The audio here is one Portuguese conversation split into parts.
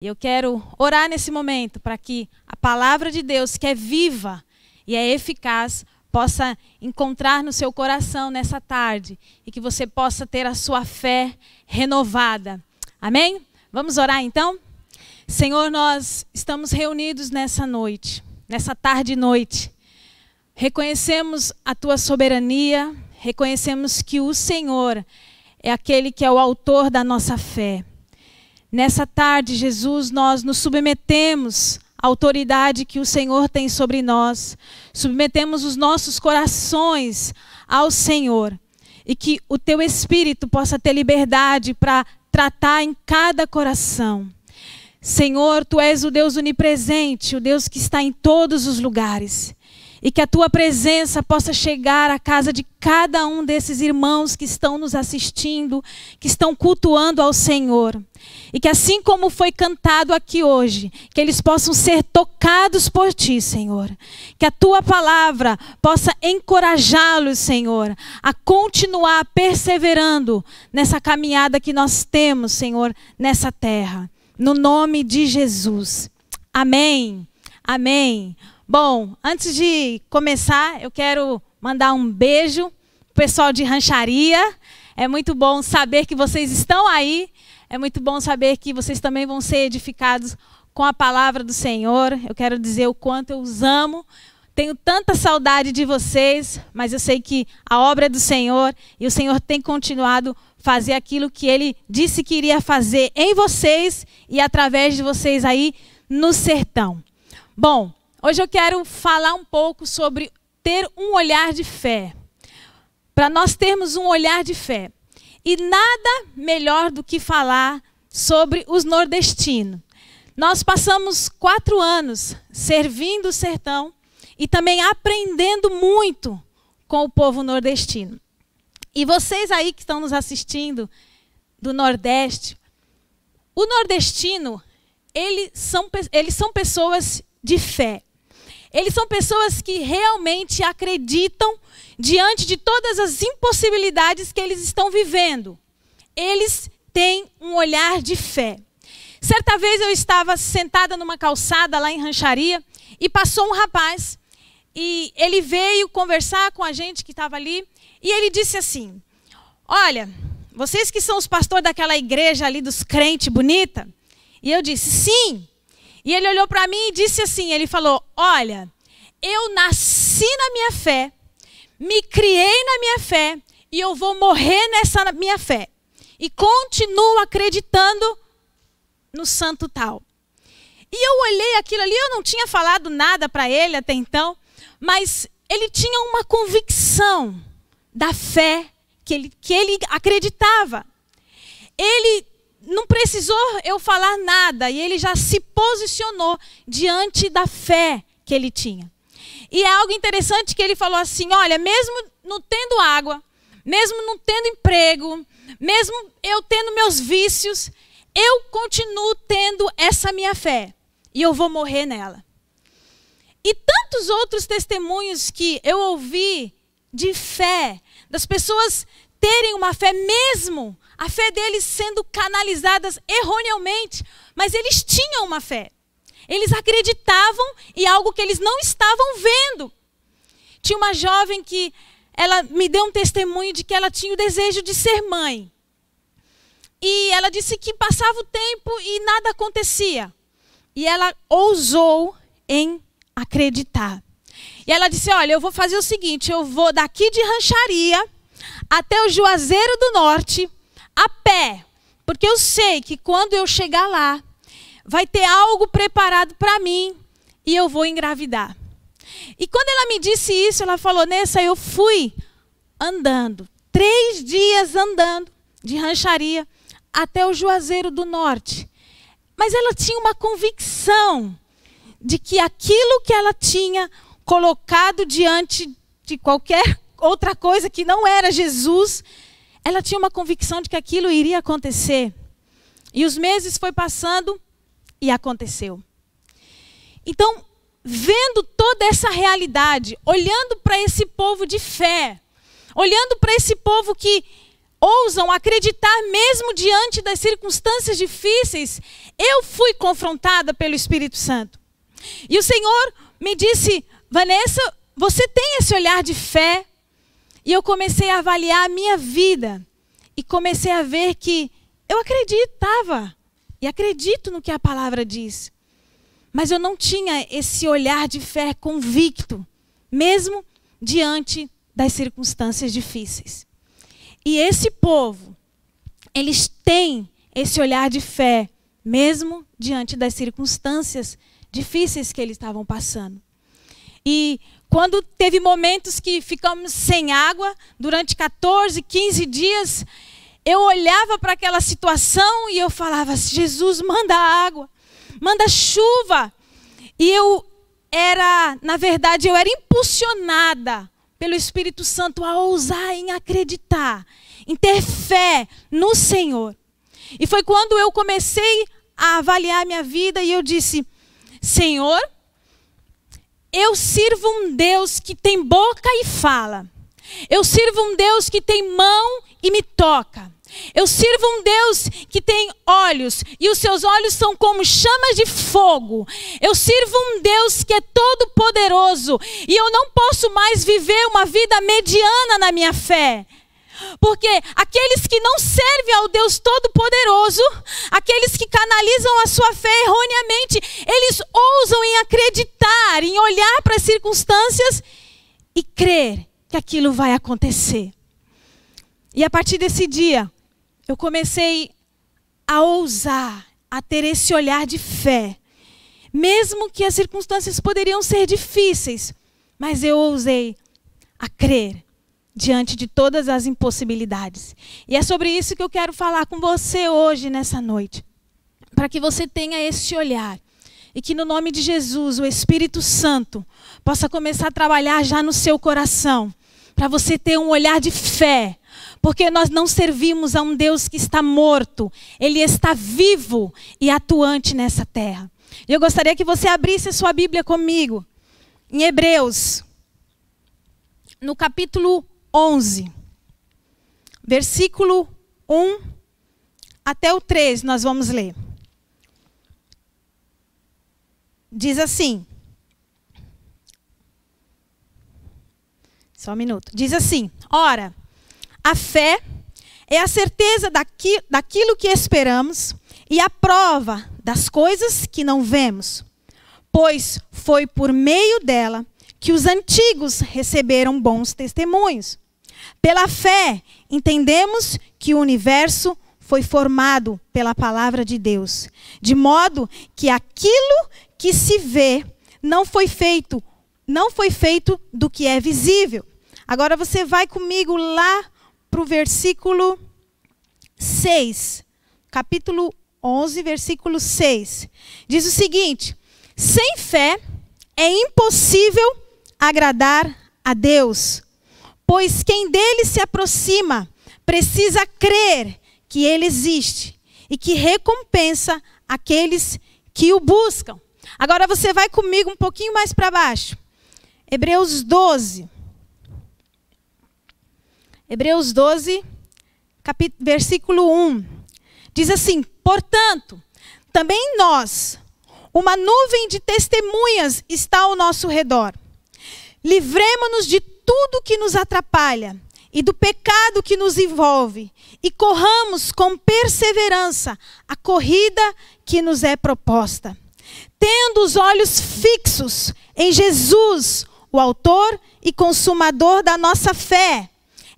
E eu quero orar nesse momento para que a palavra de Deus, que é viva e é eficaz, possa encontrar no seu coração nessa tarde e que você possa ter a sua fé renovada. Amém? Vamos orar então? Senhor, nós estamos reunidos nessa noite, nessa tarde e noite. Reconhecemos a tua soberania, reconhecemos que o Senhor é aquele que é o autor da nossa fé. Nessa tarde, Jesus, nós nos submetemos à autoridade que o Senhor tem sobre nós. Submetemos os nossos corações ao Senhor. E que o teu Espírito possa ter liberdade para tratar em cada coração. Senhor, tu és o Deus onipresente, o Deus que está em todos os lugares. E que a tua presença possa chegar à casa de cada um desses irmãos que estão nos assistindo, que estão cultuando ao Senhor. E que assim como foi cantado aqui hoje, que eles possam ser tocados por ti, Senhor. Que a tua palavra possa encorajá-los, Senhor, a continuar perseverando nessa caminhada que nós temos, Senhor, nessa terra. No nome de Jesus. Amém. Amém. Bom, antes de começar, eu quero mandar um beijo pro pessoal de Rancharia. É muito bom saber que vocês estão aí. É muito bom saber que vocês também vão ser edificados com a palavra do Senhor. Eu quero dizer o quanto eu os amo. Tenho tanta saudade de vocês, mas eu sei que a obra é do Senhor e o Senhor tem continuado a fazer aquilo que Ele disse que iria fazer em vocês e através de vocês aí no sertão. Bom, hoje eu quero falar um pouco sobre ter um olhar de fé. Para nós termos um olhar de fé. E nada melhor do que falar sobre os nordestinos. Nós passamos 4 anos servindo o sertão e também aprendendo muito com o povo nordestino. E vocês aí que estão nos assistindo do Nordeste, o nordestino, eles são pessoas de fé. Eles são pessoas que realmente acreditam diante de todas as impossibilidades que eles estão vivendo. Eles têm um olhar de fé. Certa vez eu estava sentada numa calçada lá em Rancharia e passou um rapaz e ele veio conversar com a gente que estava ali e ele disse assim: olha, vocês que são os pastores daquela igreja ali dos crentes bonita? E eu disse, sim. E ele olhou para mim e disse assim, ele falou, olha, eu nasci na minha fé, me criei na minha fé e eu vou morrer nessa minha fé. E continuo acreditando no santo tal. E eu olhei aquilo ali, eu não tinha falado nada para ele até então, mas ele tinha uma convicção da fé que ele acreditava. Ele não precisou eu falar nada e ele já se posicionou diante da fé que ele tinha. E é algo interessante que ele falou assim, olha, mesmo não tendo água, mesmo não tendo emprego, mesmo eu tendo meus vícios, eu continuo tendo essa minha fé e eu vou morrer nela. E tantos outros testemunhos que eu ouvi de fé, das pessoas terem uma fé mesmo, a fé deles sendo canalizadas erroneamente, mas eles tinham uma fé. Eles acreditavam em algo que eles não estavam vendo. Tinha uma jovem que ela me deu um testemunho de que ela tinha o desejo de ser mãe. E ela disse que passava o tempo e nada acontecia. E ela ousou em acreditar. E ela disse, olha, eu vou fazer o seguinte, eu vou daqui de Rancharia até o Juazeiro do Norte, a pé, porque eu sei que quando eu chegar lá, vai ter algo preparado para mim e eu vou engravidar. E quando ela me disse isso, ela falou, Nessa, eu fui andando, 3 dias andando de Rancharia até o Juazeiro do Norte. Mas ela tinha uma convicção de que aquilo que ela tinha colocado diante de qualquer outra coisa que não era Jesus, ela tinha uma convicção de que aquilo iria acontecer. E os meses foi passando e aconteceu. Então, vendo toda essa realidade, olhando para esse povo de fé, olhando para esse povo que ousam acreditar mesmo diante das circunstâncias difíceis, eu fui confrontada pelo Espírito Santo. E o Senhor me disse: Vanessa, você tem esse olhar de fé? E eu comecei a avaliar a minha vida. E comecei a ver que eu acreditava. E acredito no que a palavra diz. Mas eu não tinha esse olhar de fé convicto, mesmo diante das circunstâncias difíceis. E esse povo, eles têm esse olhar de fé, mesmo diante das circunstâncias difíceis que eles estavam passando. E quando teve momentos que ficamos sem água, durante 14, 15 dias, eu olhava para aquela situação e eu falava: Jesus, manda água, manda chuva. E na verdade, eu era impulsionada pelo Espírito Santo a ousar em acreditar, em ter fé no Senhor. E foi quando eu comecei a avaliar a minha vida e eu disse: Senhor, eu sirvo um Deus que tem boca e fala. Eu sirvo um Deus que tem mão e me toca. Eu sirvo um Deus que tem olhos e os seus olhos são como chamas de fogo. Eu sirvo um Deus que é todo poderoso e eu não posso mais viver uma vida mediana na minha fé. Porque aqueles que não servem ao Deus Todo-Poderoso, aqueles que canalizam a sua fé erroneamente, eles ousam em acreditar, em olhar para as circunstâncias e crer que aquilo vai acontecer. E a partir desse dia, eu comecei a ousar, a ter esse olhar de fé. Mesmo que as circunstâncias poderiam ser difíceis, mas eu ousei a crer diante de todas as impossibilidades. E é sobre isso que eu quero falar com você hoje, nessa noite. Para que você tenha esse olhar. E que no nome de Jesus, o Espírito Santo possa começar a trabalhar já no seu coração. Para você ter um olhar de fé. Porque nós não servimos a um Deus que está morto. Ele está vivo e atuante nessa terra. E eu gostaria que você abrisse a sua Bíblia comigo. Em Hebreus. No capítulo 11, versículo 1 até o 3, nós vamos ler. Diz assim. Só um minuto. Diz assim: ora, a fé é a certeza daquilo que esperamos e a prova das coisas que não vemos. Pois foi por meio dela que os antigos receberam bons testemunhos. Pela fé, entendemos que o universo foi formado pela palavra de Deus, de modo que aquilo que se vê não foi feito do que é visível. Agora você vai comigo lá para o versículo 6, capítulo 11, versículo 6. Diz o seguinte: sem fé é impossível agradar a Deus, pois quem dele se aproxima precisa crer que ele existe e que recompensa aqueles que o buscam. Agora você vai comigo um pouquinho mais para baixo. Hebreus 12. Hebreus 12, versículo 1. Diz assim: portanto, também nós, uma nuvem de testemunhas está ao nosso redor. Livremo-nos de tudo que nos atrapalha e do pecado que nos envolve e corramos com perseverança a corrida que nos é proposta. Tendo os olhos fixos em Jesus, o autor e consumador da nossa fé.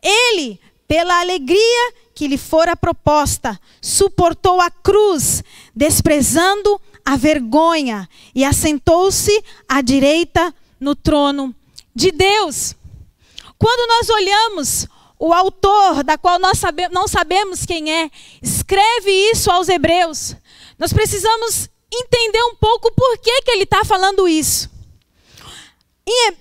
Ele, pela alegria que lhe fora proposta, suportou a cruz, desprezando a vergonha, e assentou-se à direita no trono de Deus. Quando nós olhamos o autor, da qual nós não sabemos quem é, escreve isso aos hebreus, nós precisamos entender um pouco por que ele está falando isso.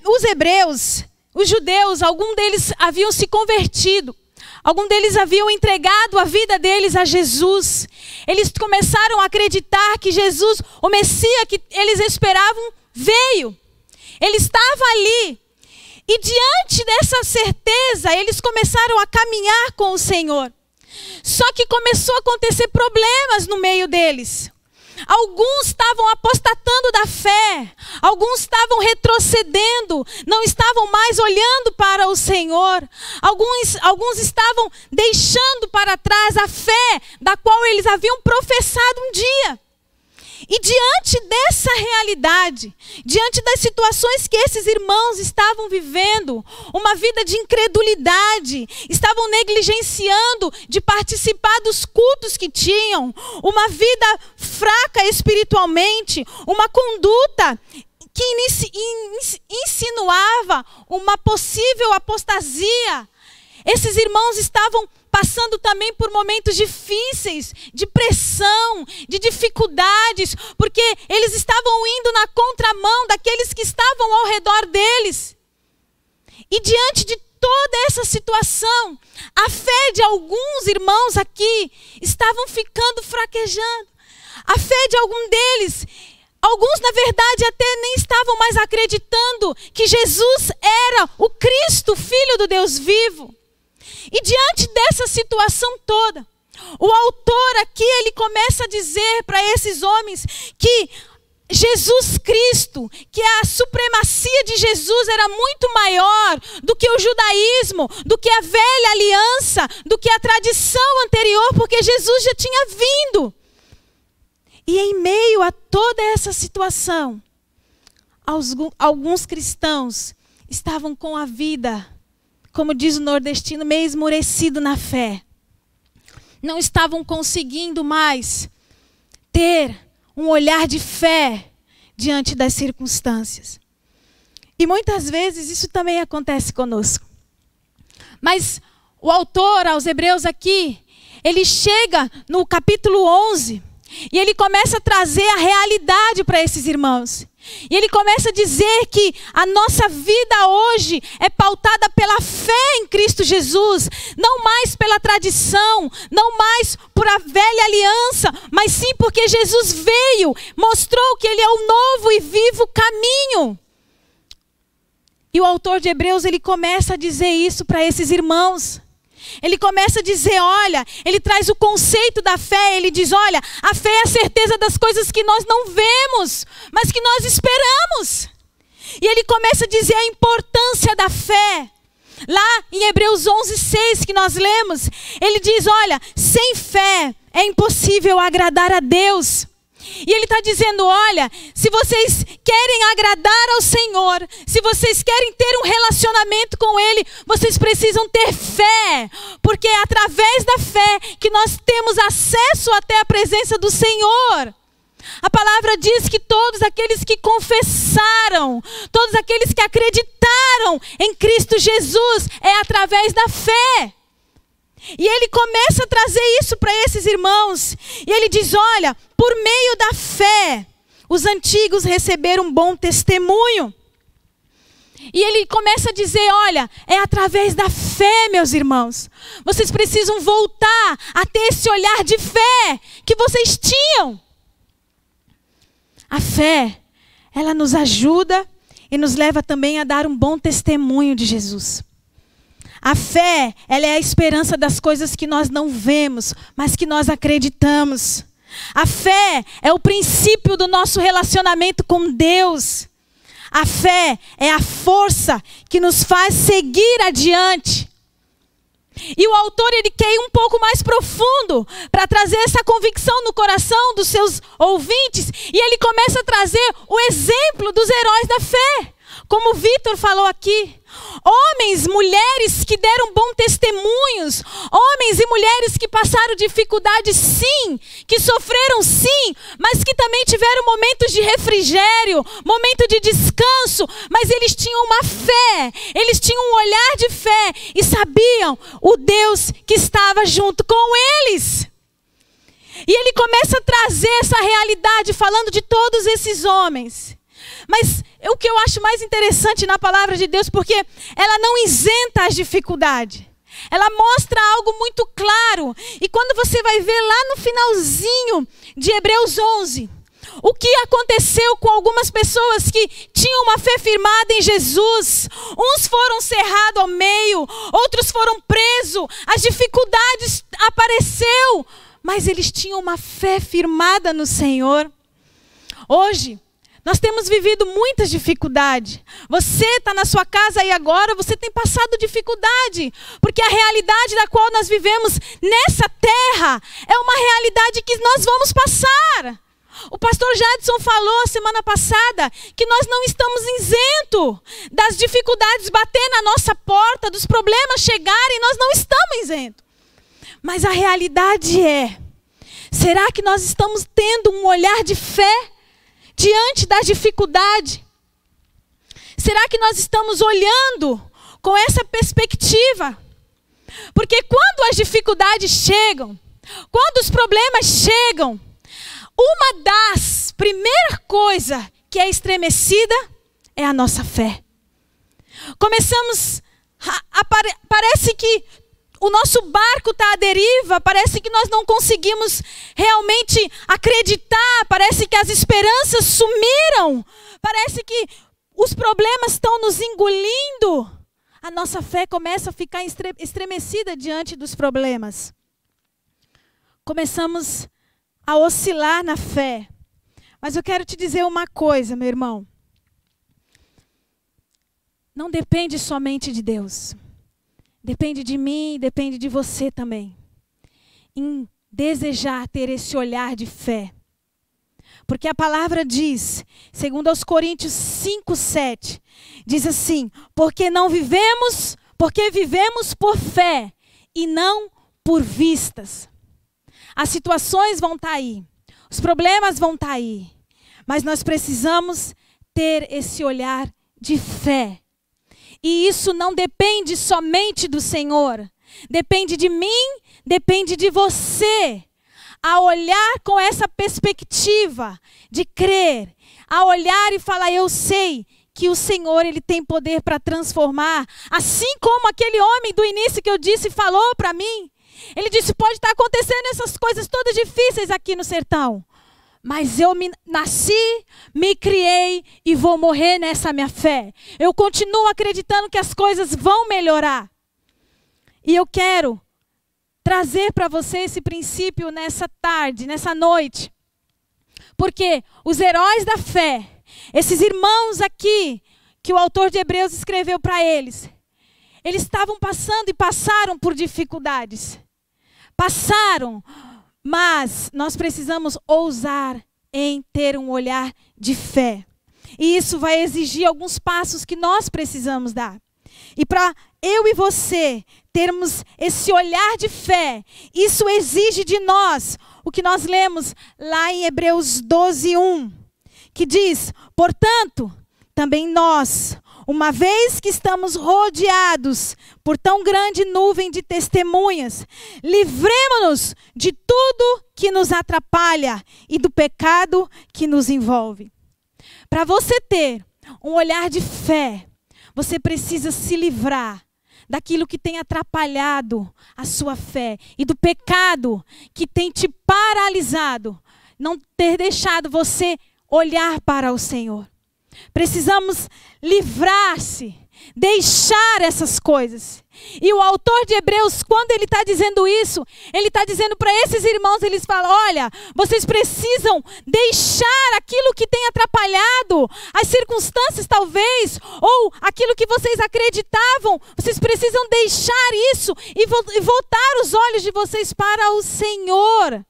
Os hebreus, os judeus, alguns deles haviam se convertido. Alguns deles haviam entregado a vida deles a Jesus. Eles começaram a acreditar que Jesus, o Messias que eles esperavam, veio. Ele estava ali. E diante dessa certeza, eles começaram a caminhar com o Senhor. Só que começou a acontecer problemas no meio deles. Alguns estavam apostatando da fé, alguns estavam retrocedendo, não estavam mais olhando para o Senhor, alguns estavam deixando para trás a fé da qual eles haviam professado um dia. E diante dessa realidade, diante das situações que esses irmãos estavam vivendo, uma vida de incredulidade, estavam negligenciando de participar dos cultos que tinham, uma vida fraca espiritualmente, uma conduta que insinuava uma possível apostasia. Esses irmãos estavam passando também por momentos difíceis, de pressão, de dificuldades, porque eles estavam indo na contramão daqueles que estavam ao redor deles. E diante de toda essa situação, a fé de alguns irmãos aqui estavam ficando fraquejando. A fé de algum deles, alguns na verdade até nem estavam mais acreditando que Jesus era o Cristo, Filho do Deus vivo. E diante dessa situação toda, o autor aqui, ele começa a dizer para esses homens que Jesus Cristo, que a supremacia de Jesus era muito maior do que o judaísmo, do que a velha aliança, do que a tradição anterior, porque Jesus já tinha vindo. E em meio a toda essa situação, alguns cristãos estavam com a vida, como diz o nordestino, meio esmurecido na fé. Não estavam conseguindo mais ter um olhar de fé diante das circunstâncias. E muitas vezes isso também acontece conosco. Mas o autor aos Hebreus aqui, ele chega no capítulo 11 e ele começa a trazer a realidade para esses irmãos. E ele começa a dizer que a nossa vida hoje é pautada pela fé em Cristo Jesus, não mais pela tradição, não mais por a velha aliança, mas sim porque Jesus veio, mostrou que Ele é o novo e vivo caminho. E o autor de Hebreus, ele começa a dizer isso para esses irmãos. Ele começa a dizer, olha, ele traz o conceito da fé, ele diz, olha, a fé é a certeza das coisas que nós não vemos, mas que nós esperamos. E ele começa a dizer a importância da fé. Lá em Hebreus 11:6 que nós lemos, ele diz, olha, sem fé é impossível agradar a Deus. E ele está dizendo, olha, se vocês querem agradar ao Senhor, se vocês querem ter um relacionamento com Ele, vocês precisam ter fé, porque é através da fé que nós temos acesso até a presença do Senhor. A palavra diz que todos aqueles que confessaram, todos aqueles que acreditaram em Cristo Jesus, é através da fé. E ele começa a trazer isso para esses irmãos. E ele diz, olha, por meio da fé, os antigos receberam um bom testemunho. E ele começa a dizer, olha, é através da fé, meus irmãos. Vocês precisam voltar a ter esse olhar de fé que vocês tinham. A fé, ela nos ajuda e nos leva também a dar um bom testemunho de Jesus. A fé, ela é a esperança das coisas que nós não vemos, mas que nós acreditamos. A fé é o princípio do nosso relacionamento com Deus. A fé é a força que nos faz seguir adiante. E o autor, ele quer ir um pouco mais profundo para trazer essa convicção no coração dos seus ouvintes. E ele começa a trazer o exemplo dos heróis da fé. Como o Vitor falou aqui, homens, mulheres que deram bons testemunhos, homens e mulheres que passaram dificuldades sim, que sofreram sim, mas que também tiveram momentos de refrigério, momento de descanso, mas eles tinham uma fé, eles tinham um olhar de fé e sabiam o Deus que estava junto com eles. E ele começa a trazer essa realidade falando de todos esses homens. Mas o que eu acho mais interessante na palavra de Deus, porque ela não isenta as dificuldades. Ela mostra algo muito claro. E quando você vai ver lá no finalzinho de Hebreus 11, O que aconteceu com algumas pessoas que tinham uma fé firmada em Jesus? Uns foram cerrados ao meio, outros foram presos, as dificuldades apareceram, mas eles tinham uma fé firmada no Senhor. Hoje, nós temos vivido muitas dificuldades. Você está na sua casa e agora você tem passado dificuldade, porque a realidade da qual nós vivemos nessa terra é uma realidade que nós vamos passar. O pastor Jadson falou semana passada que nós não estamos isentos das dificuldades bater na nossa porta, dos problemas chegarem, nós não estamos isentos. Mas a realidade é, será que nós estamos tendo um olhar de fé diante da dificuldade? Será que nós estamos olhando com essa perspectiva? Porque quando as dificuldades chegam, quando os problemas chegam, uma das primeiras coisas que é estremecida é a nossa fé. Começamos, parece que o nosso barco está à deriva, parece que nós não conseguimos realmente acreditar, parece que as esperanças sumiram, parece que os problemas estão nos engolindo. A nossa fé começa a ficar estremecida diante dos problemas. Começamos a oscilar na fé. Mas eu quero te dizer uma coisa, meu irmão. Não depende somente de Deus. Depende de mim, depende de você também. Em desejar ter esse olhar de fé. Porque a palavra diz, segundo aos Coríntios 5:7, diz assim: porque vivemos por fé e não por vistas. As situações vão estar aí, os problemas vão estar aí, mas nós precisamos ter esse olhar de fé. E isso não depende somente do Senhor, depende de mim, depende de você. A olhar com essa perspectiva de crer, a olhar e falar, eu sei que o Senhor ele tem poder para transformar, assim como aquele homem do início que eu disse falou para mim. Ele disse, pode estar acontecendo essas coisas todas difíceis aqui no sertão, mas eu nasci, me criei e vou morrer nessa minha fé. Eu continuo acreditando que as coisas vão melhorar. E eu quero trazer para você esse princípio nessa tarde, nessa noite. Porque os heróis da fé, esses irmãos aqui, que o autor de Hebreus escreveu para eles estavam passando e passaram por dificuldades. Passaram, mas nós precisamos ousar em ter um olhar de fé. E isso vai exigir alguns passos que nós precisamos dar. E para eu e você termos esse olhar de fé, isso exige de nós o que nós lemos lá em Hebreus 12:1, que diz, portanto, também nós, uma vez que estamos rodeados por tão grande nuvem de testemunhas, livremo-nos de tudo que nos atrapalha e do pecado que nos envolve. Para você ter um olhar de fé, você precisa se livrar daquilo que tem atrapalhado a sua fé e do pecado que tem te paralisado, não ter deixado você olhar para o Senhor. Precisamos livrar-se, deixar essas coisas. E o autor de Hebreus, quando ele está dizendo isso, ele está dizendo para esses irmãos, eles falam, olha, vocês precisam deixar aquilo que tem atrapalhado, as circunstâncias talvez, ou aquilo que vocês acreditavam, vocês precisam deixar isso e voltar os olhos de vocês para o Senhor.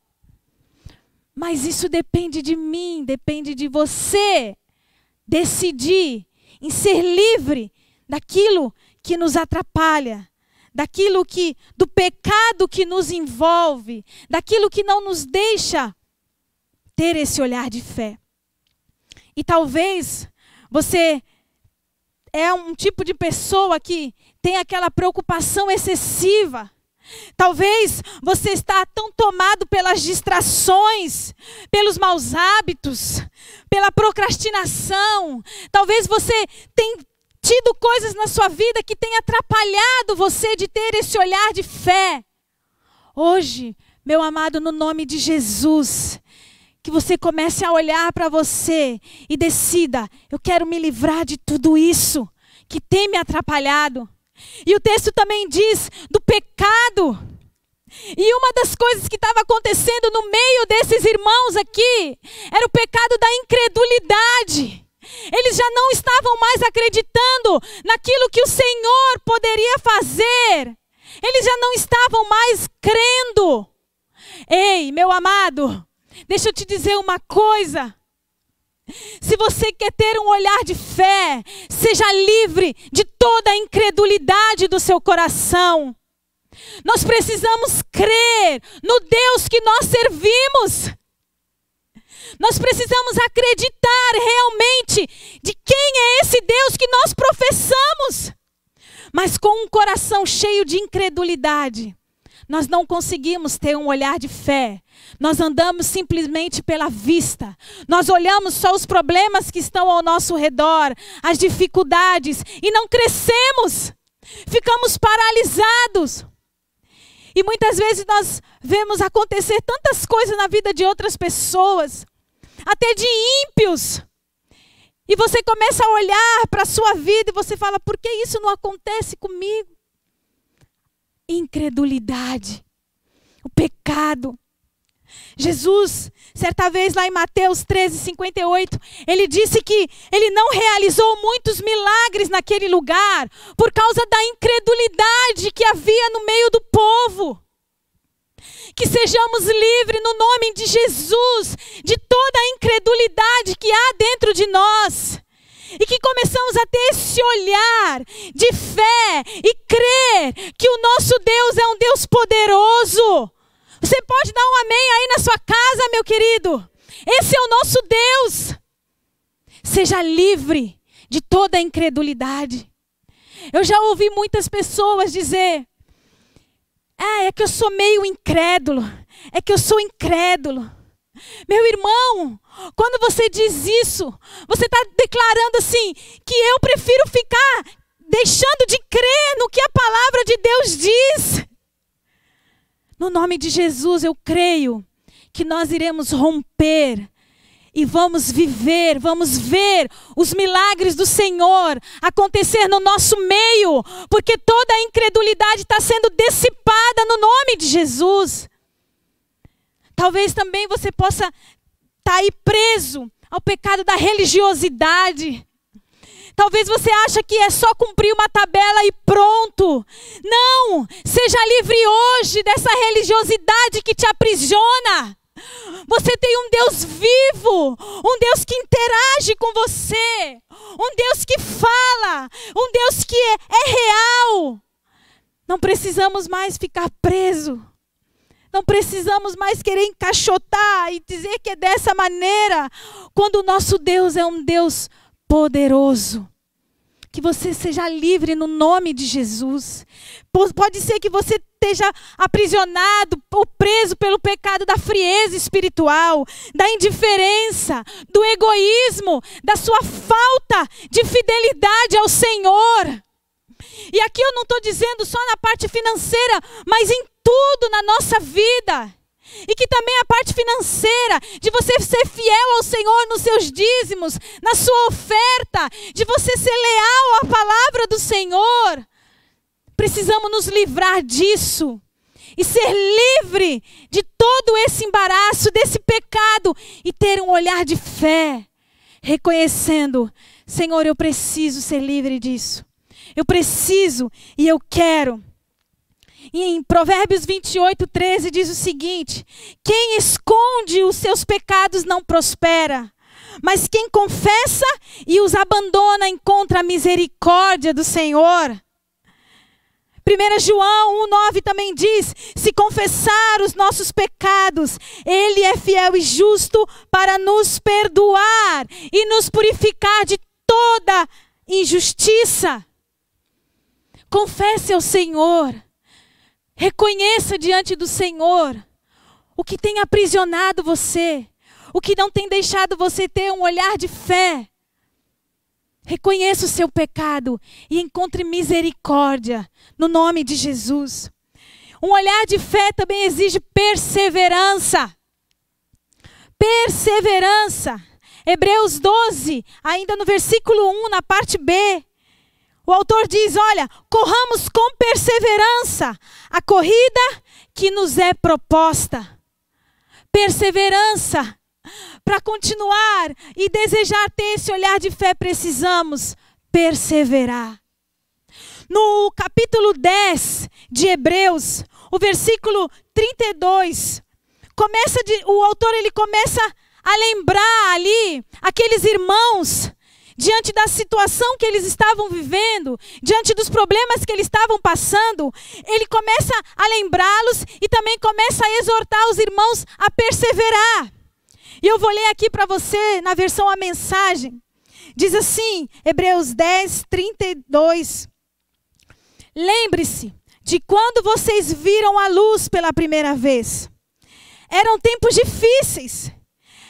Mas isso depende de mim, depende de você. Decidir em ser livre daquilo que nos atrapalha, do pecado que nos envolve, daquilo que não nos deixa ter esse olhar de fé. E talvez você é um tipo de pessoa que tem aquela preocupação excessiva. Talvez você está tão tomado pelas distrações, pelos maus hábitos, pela procrastinação. Talvez você tenha tido coisas na sua vida que tenha atrapalhado você de ter esse olhar de fé. Hoje, meu amado, no nome de Jesus, que você comece a olhar para você e decida: eu quero me livrar de tudo isso que tem me atrapalhado. E o texto também diz do pecado. E uma das coisas que estava acontecendo no meio desses irmãos aqui era o pecado da incredulidade. Eles já não estavam mais acreditando naquilo que o Senhor poderia fazer. Eles já não estavam mais crendo. Ei, meu amado, deixa eu te dizer uma coisa. Se você quer ter um olhar de fé, seja livre de toda a incredulidade do seu coração. Nós precisamos crer no Deus que nós servimos. Nós precisamos acreditar realmente de quem é esse Deus que nós professamos. Mas com um coração cheio de incredulidade, nós não conseguimos ter um olhar de fé. Nós andamos simplesmente pela vista. Nós olhamos só os problemas que estão ao nosso redor, as dificuldades, e não crescemos. Ficamos paralisados. E muitas vezes nós vemos acontecer tantas coisas na vida de outras pessoas, até de ímpios. E você começa a olhar para a sua vida e você fala: por que isso não acontece comigo? Incredulidade, o pecado. Jesus, certa vez lá em Mateus 13:58, ele disse que ele não realizou muitos milagres naquele lugar por causa da incredulidade que havia no meio do povo. Que sejamos livres no nome de Jesus de toda a incredulidade que há dentro de nós. E que começamos a ter esse olhar de fé e crer que o nosso Deus é um Deus poderoso. Você pode dar um amém aí na sua casa, meu querido? Esse é o nosso Deus. Seja livre de toda a incredulidade. Eu já ouvi muitas pessoas dizer: é que eu sou meio incrédulo. É que eu sou incrédulo. Meu irmão, quando você diz isso, você está declarando assim, que eu prefiro ficar deixando de crer no que a palavra de Deus diz. No nome de Jesus, eu creio que nós iremos romper e vamos viver, vamos ver os milagres do Senhor acontecer no nosso meio, porque toda a incredulidade está sendo dissipada no nome de Jesus. Talvez também você possa estar aí preso ao pecado da religiosidade. Talvez você ache que é só cumprir uma tabela e pronto. Não! Seja livre hoje dessa religiosidade que te aprisiona. Você tem um Deus vivo, um Deus que interage com você, um Deus que fala, um Deus que é real. Não precisamos mais ficar preso. Não precisamos mais querer encaixotar e dizer que é dessa maneira, quando o nosso Deus é um Deus poderoso. Que você seja livre no nome de Jesus. Pode ser que você esteja aprisionado ou preso pelo pecado da frieza espiritual, da indiferença, do egoísmo, da sua falta de fidelidade ao Senhor. E aqui eu não estou dizendo só na parte financeira, mas em tudo na nossa vida. E que também a parte financeira, de você ser fiel ao Senhor nos seus dízimos, na sua oferta, de você ser leal à palavra do Senhor. Precisamos nos livrar disso e ser livre de todo esse embaraço, desse pecado, e ter um olhar de fé, reconhecendo: Senhor, eu preciso ser livre disso. Eu preciso e eu quero. E em Provérbios 28:13 diz o seguinte: quem esconde os seus pecados não prospera, mas quem confessa e os abandona encontra a misericórdia do Senhor. 1 João 1:9 também diz: se confessar os nossos pecados, Ele é fiel e justo para nos perdoar e nos purificar de toda injustiça. Confesse ao Senhor. Reconheça diante do Senhor o que tem aprisionado você, o que não tem deixado você ter um olhar de fé. Reconheça o seu pecado e encontre misericórdia no nome de Jesus. Um olhar de fé também exige perseverança. perseverança. Hebreus 12, ainda no versículo 1, na parte B, o autor diz, olha, corramos com perseverança a corrida que nos é proposta. Perseverança. Para continuar e desejar ter esse olhar de fé, precisamos perseverar. No capítulo 10 de Hebreus, o versículo 32, o autor ele começa a lembrar ali aqueles irmãos, diante da situação que eles estavam vivendo, diante dos problemas que eles estavam passando, ele começa a lembrá-los e também começa a exortar os irmãos a perseverar. E eu vou ler aqui para você, na versão A Mensagem. Diz assim, Hebreus 10, 32. Lembre-se de quando vocês viram a luz pela primeira vez. Eram tempos difíceis.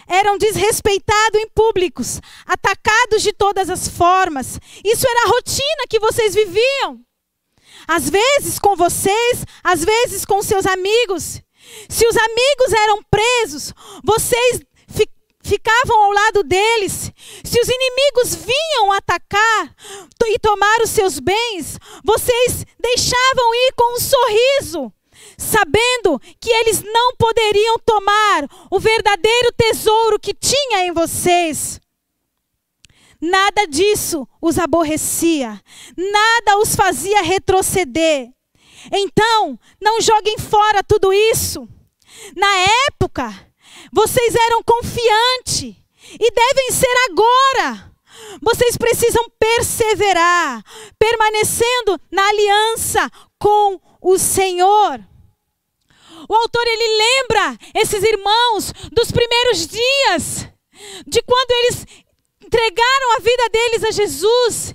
Eram desrespeitados em públicos, atacados de todas as formas. Isso era a rotina que vocês viviam. Às vezes com vocês, às vezes com seus amigos. Se os amigos eram presos, vocês ficavam ao lado deles. Se os inimigos vinham atacar e tomar os seus bens, vocês deixavam ir com um sorriso, sabendo que eles não poderiam tomar o verdadeiro tesouro que tinha em vocês. Nada disso os aborrecia, nada os fazia retroceder. Então, não joguem fora tudo isso. Na época, vocês eram confiantes e devem ser agora. Vocês precisam perseverar, permanecendo na aliança com o Senhor. O autor, ele lembra esses irmãos dos primeiros dias, de quando eles entregaram a vida deles a Jesus,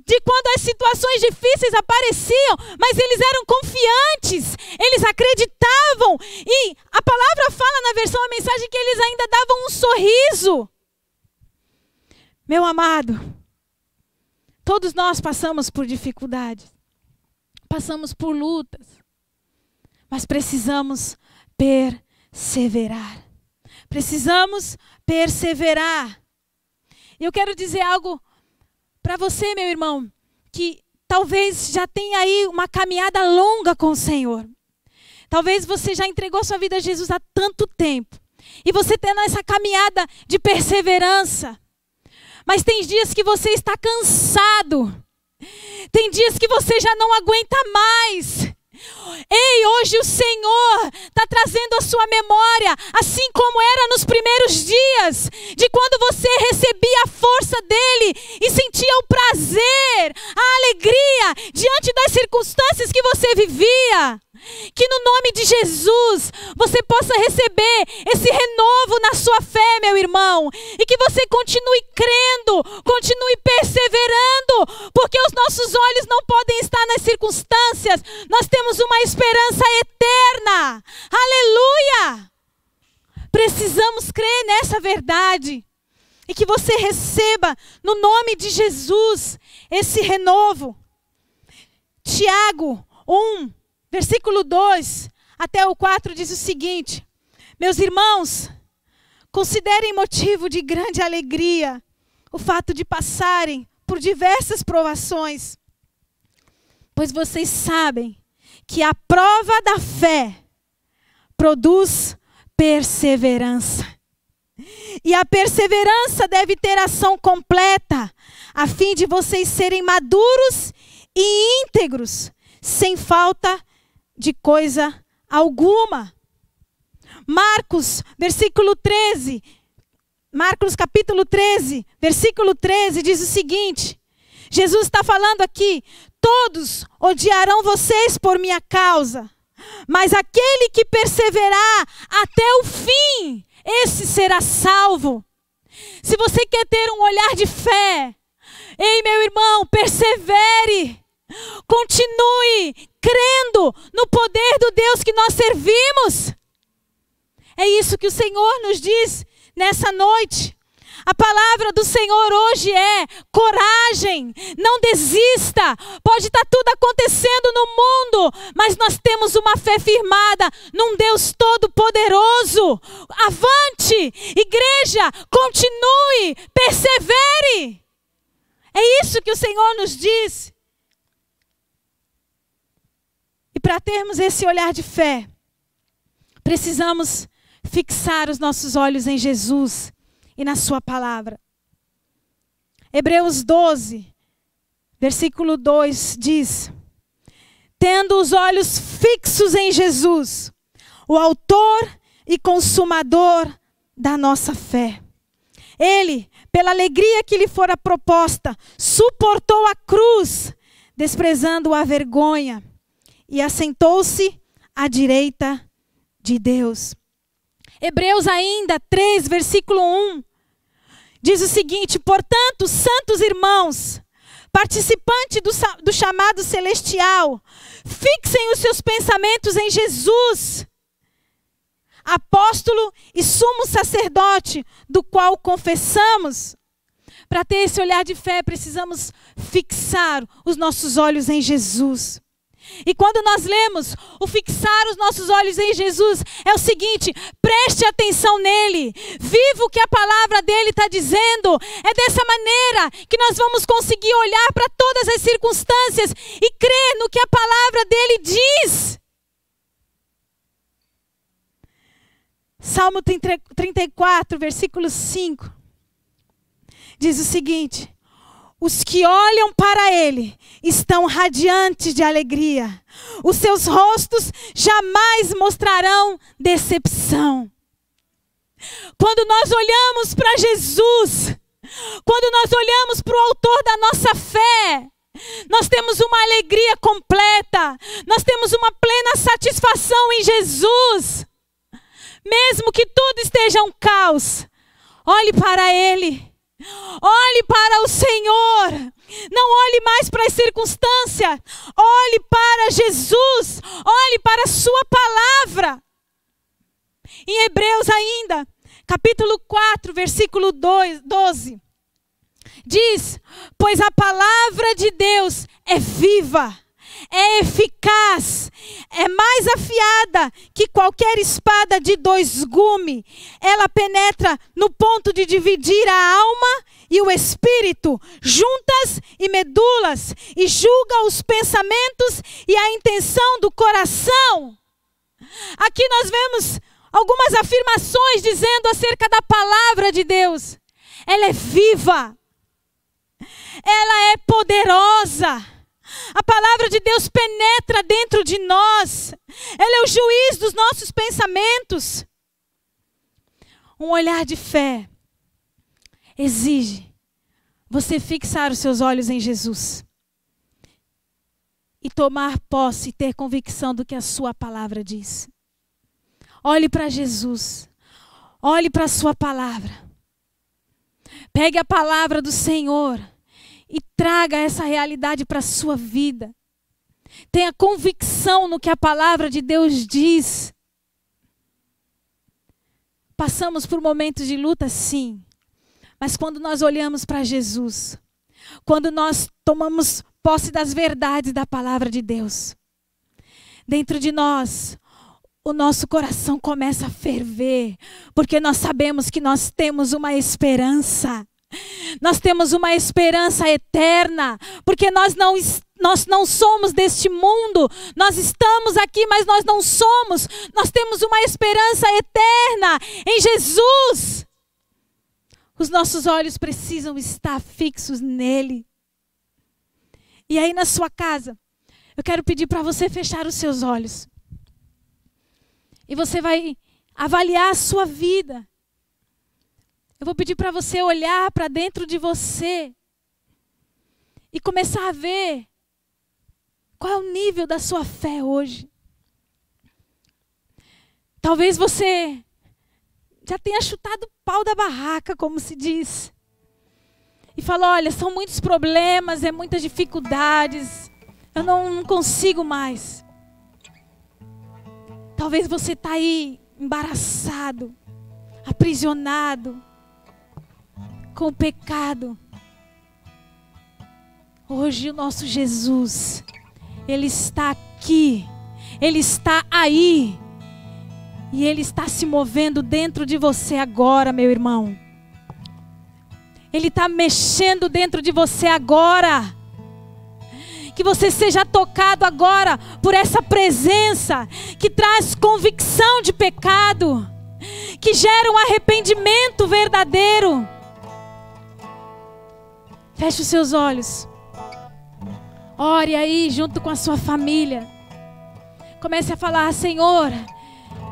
de quando as situações difíceis apareciam, mas eles eram confiantes, eles acreditavam, e a palavra fala na versão A Mensagem que eles ainda davam um sorriso. Meu amado, todos nós passamos por dificuldades, passamos por lutas, mas precisamos perseverar. Precisamos perseverar. E eu quero dizer algo para você, meu irmão, que talvez já tenha aí uma caminhada longa com o Senhor. Talvez você já entregou sua vida a Jesus há tanto tempo. E você tendo essa caminhada de perseverança. Mas tem dias que você está cansado. Tem dias que você já não aguenta mais. Ei, hoje o Senhor está trazendo a sua memória, assim como era nos primeiros dias, de quando você recebia a força dele e sentia o prazer, a alegria diante das circunstâncias que você vivia. Que no nome de Jesus você possa receber esse renovo na sua fé, meu irmão, e que você continue crendo, continue perseverando, porque os nossos olhos não podem estar nas circunstâncias, nós temos uma esperança eterna. Aleluia! Precisamos crer nessa verdade e que você receba no nome de Jesus esse renovo. Tiago 1, versículo 2 até o 4 diz o seguinte: meus irmãos, considerem motivo de grande alegria o fato de passarem por diversas provações, pois vocês sabem que a prova da fé produz perseverança. E a perseverança deve ter ação completa, a fim de vocês serem maduros e íntegros, sem falta de coisa alguma. Marcos, Marcos capítulo 13, versículo 13 diz o seguinte: Jesus está falando aqui: todos odiarão vocês por minha causa, mas aquele que perseverar até o fim, esse será salvo. Se você quer ter um olhar de fé, ei, meu irmão, persevere. Continue crendo no poder do Deus que nós servimos. É isso que o Senhor nos diz nessa noite. A palavra do Senhor hoje é coragem, não desista. Pode estar tudo acontecendo no mundo, mas nós temos uma fé firmada num Deus todo-poderoso. Avante, igreja, continue, persevere. É isso que o Senhor nos diz. E para termos esse olhar de fé, precisamos fixar os nossos olhos em Jesus e na sua palavra. Hebreus 12, versículo 2 diz: tendo os olhos fixos em Jesus, o autor e consumador da nossa fé. Ele, pela alegria que lhe fora proposta, suportou a cruz, desprezando a vergonha, e assentou-se à direita de Deus. Hebreus ainda 3, versículo 1, diz o seguinte: portanto, santos irmãos, participantes do chamado celestial, fixem os seus pensamentos em Jesus, apóstolo e sumo sacerdote, do qual confessamos. Para ter esse olhar de fé, precisamos fixar os nossos olhos em Jesus. E quando nós lemos o fixar os nossos olhos em Jesus, é o seguinte: preste atenção nele, viva o que a palavra dele está dizendo. É dessa maneira que nós vamos conseguir olhar para todas as circunstâncias e crer no que a palavra dele diz. Salmo 34, versículo 5, diz o seguinte: os que olham para ele estão radiantes de alegria. Os seus rostos jamais mostrarão decepção. Quando nós olhamos para Jesus, quando nós olhamos para o autor da nossa fé, nós temos uma alegria completa. Nós temos uma plena satisfação em Jesus. Mesmo que tudo esteja um caos, olhe para ele. Olhe para o Senhor, não olhe mais para as circunstâncias, olhe para Jesus, olhe para a sua palavra. Em Hebreus ainda, capítulo 4, versículo 12, diz: pois a palavra de Deus é viva, é eficaz, é mais afiada que qualquer espada de dois gumes. Ela penetra no ponto de dividir a alma e o espírito, juntas e medulas, e julga os pensamentos e a intenção do coração. Aqui nós vemos algumas afirmações dizendo acerca da palavra de Deus. Ela é viva, ela é poderosa. A palavra de Deus penetra dentro de nós. Ela é o juiz dos nossos pensamentos. Um olhar de fé exige você fixar os seus olhos em Jesus e tomar posse e ter convicção do que a sua palavra diz. Olhe para Jesus. Olhe para a sua palavra. Pegue a palavra do Senhor e traga essa realidade para a sua vida. Tenha convicção no que a palavra de Deus diz. Passamos por momentos de luta, sim. Mas quando nós olhamos para Jesus, quando nós tomamos posse das verdades da palavra de Deus, dentro de nós, o nosso coração começa a ferver, porque nós sabemos que nós temos uma esperança. Nós temos uma esperança eterna, porque nós não somos deste mundo. Nós estamos aqui, mas nós não somos. Nós temos uma esperança eterna em Jesus. Os nossos olhos precisam estar fixos nele. E aí na sua casa, eu quero pedir para você fechar os seus olhos. E você vai avaliar a sua vida. Eu vou pedir para você olhar para dentro de você e começar a ver qual é o nível da sua fé hoje. Talvez você já tenha chutado o pau da barraca, como se diz. E fala: olha, são muitos problemas, é muitas dificuldades, eu não consigo mais. Talvez você está aí embaraçado, aprisionado. com o pecado. Hoje o nosso Jesus, Ele está aqui, Ele está aí, e Ele está se movendo dentro de você agora, meu irmão. Ele está mexendo dentro de você agora. Que você seja tocado agora por essa presença que traz convicção de pecado, que gera um arrependimento verdadeiro. Feche os seus olhos. Ore aí junto com a sua família. Comece a falar: Senhor,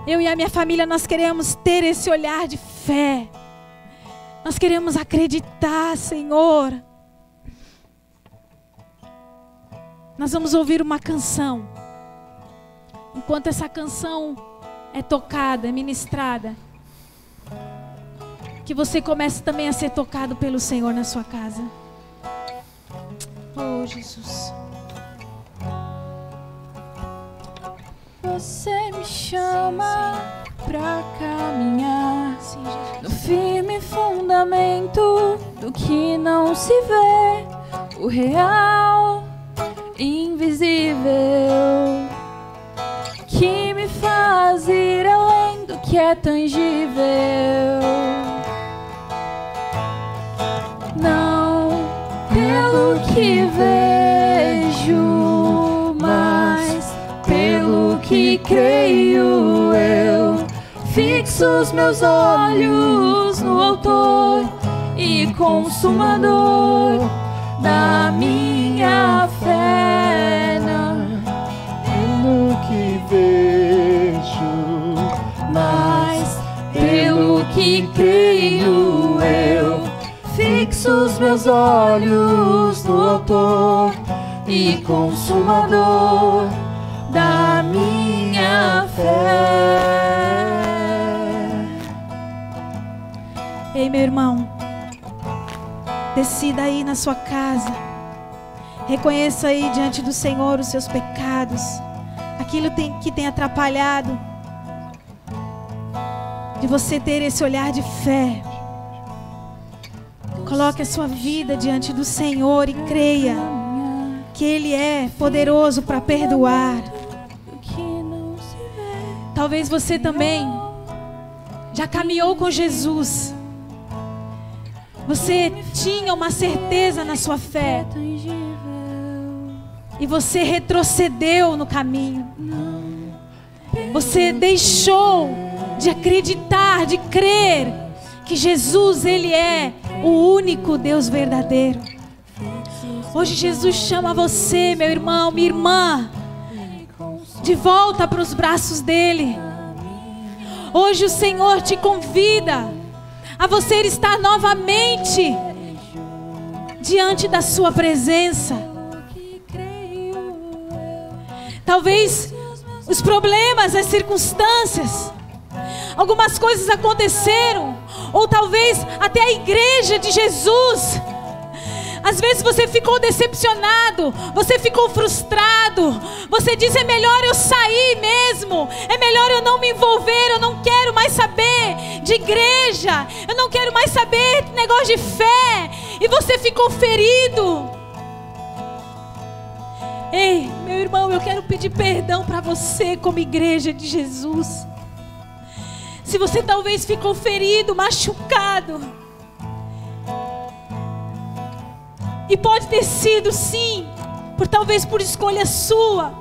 eu e a minha família, nós queremos ter esse olhar de fé. Nós queremos acreditar, Senhor. Nós vamos ouvir uma canção. Enquanto essa canção é tocada, é ministrada, que você comece também a ser tocado pelo Senhor na sua casa. Oh, Jesus. Você me chama pra caminhar no firme fundamento do que não se vê, o real, invisível, que me faz ir além do que é tangível. Não pelo que vejo, mas pelo que creio eu. Fixo os meus olhos no Autor e Consumador da minha fé. Não pelo que vejo, mas pelo que creio eu. Fixo os meus olhos no Autor e Consumador da minha fé. Ei, meu irmão, decida aí na sua casa. Reconheça aí diante do Senhor os seus pecados, aquilo que tem atrapalhado de você ter esse olhar de fé. Coloque a sua vida diante do Senhor e creia que Ele é poderoso para perdoar. Talvez você também já caminhou com Jesus. Você tinha uma certeza na sua fé e você retrocedeu no caminho. Você deixou de acreditar, de crer que Jesus, Ele é o único Deus verdadeiro. Hoje Jesus chama você, meu irmão, minha irmã, de volta para os braços dEle. Hoje o Senhor te convida a você estar novamente diante da sua presença. Talvez os problemas, as circunstâncias, algumas coisas aconteceram, ou talvez até a igreja de Jesus. Às vezes você ficou decepcionado, você ficou frustrado, você diz: é melhor eu sair mesmo, é melhor eu não me envolver, eu não quero mais saber de igreja, eu não quero mais saber de negócio de fé, e você ficou ferido. Ei, meu irmão, eu quero pedir perdão para você como igreja de Jesus. Se você talvez ficou ferido, machucado, e pode ter sido sim, talvez por escolha sua,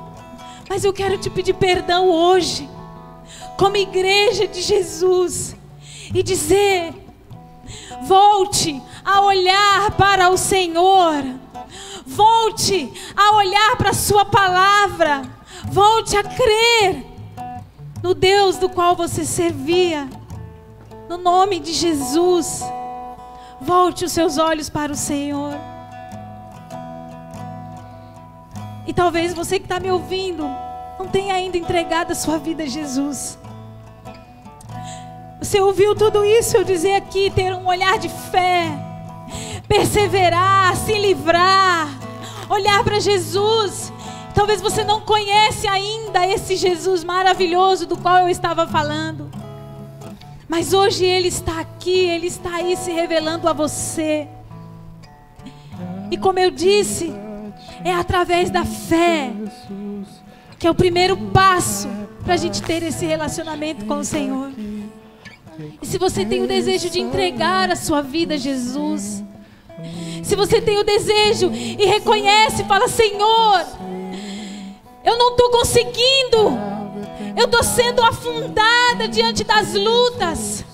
mas eu quero te pedir perdão hoje, como igreja de Jesus, e dizer: volte a olhar para o Senhor, volte a olhar para a sua palavra, volte a crer no Deus do qual você servia, no nome de Jesus. Volte os seus olhos para o Senhor. E talvez você que está me ouvindo não tenha ainda entregado a sua vida a Jesus. Você ouviu tudo isso eu dizer aqui, ter um olhar de fé, perseverar, se livrar, olhar para Jesus. Talvez você não conhece ainda esse Jesus maravilhoso do qual eu estava falando. Mas hoje Ele está aqui, Ele está aí se revelando a você. E como eu disse, é através da fé, que é o primeiro passo para a gente ter esse relacionamento com o Senhor. E se você tem o desejo de entregar a sua vida a Jesus, se você tem o desejo e reconhece, fala: Senhor, eu não estou conseguindo, eu estou sendo afundada diante das lutas.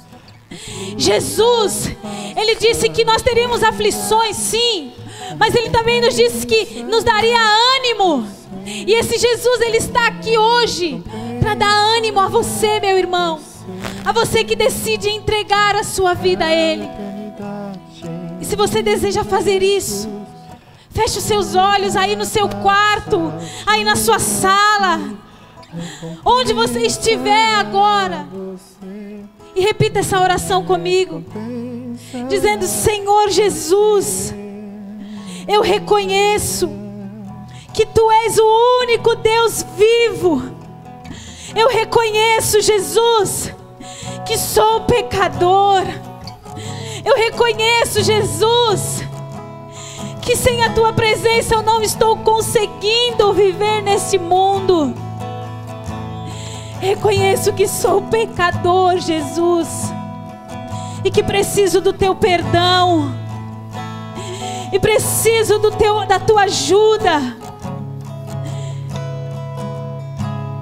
Jesus, Ele disse que nós teríamos aflições, sim, mas Ele também nos disse que nos daria ânimo. E esse Jesus, Ele está aqui hoje para dar ânimo a você, meu irmão, a você que decide entregar a sua vida a Ele. E se você deseja fazer isso, feche os seus olhos aí no seu quarto, aí na sua sala, onde você estiver agora, e repita essa oração comigo, dizendo: Senhor Jesus, eu reconheço que Tu és o único Deus vivo. Eu reconheço, Jesus, que sou pecador. Eu reconheço, Jesus, que sem a Tua presença eu não estou conseguindo viver neste mundo. Reconheço que sou pecador, Jesus, e que preciso do Teu perdão, e preciso da Tua ajuda.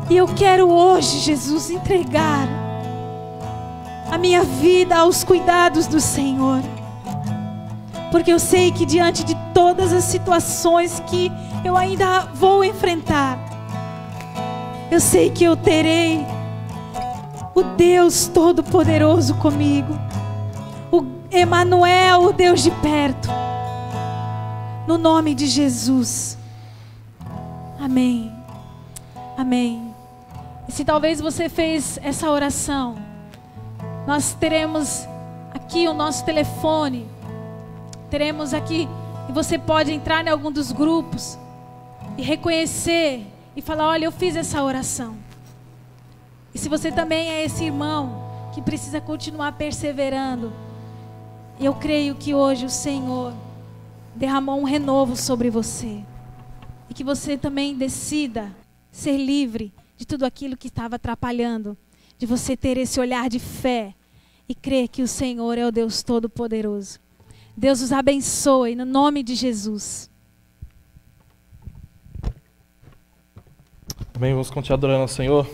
E eu quero hoje, Jesus, entregar a minha vida aos cuidados do Senhor, porque eu sei que diante de todas as situações que eu ainda vou enfrentar, eu sei que eu terei o Deus Todo-Poderoso comigo, o Emanuel, o Deus de perto, no nome de Jesus. Amém. Amém. E se talvez você fez essa oração, nós teremos aqui o nosso telefone, teremos aqui, e você pode entrar em algum dos grupos e reconhecer e falar: olha, eu fiz essa oração. E se você também é esse irmão que precisa continuar perseverando, eu creio que hoje o Senhor derramou um renovo sobre você, e que você também decida ser livre de tudo aquilo que estava atrapalhando, de você ter esse olhar de fé e crer que o Senhor é o Deus Todo-Poderoso. Deus os abençoe no nome de Jesus. Amém, vamos continuar adorando ao Senhor.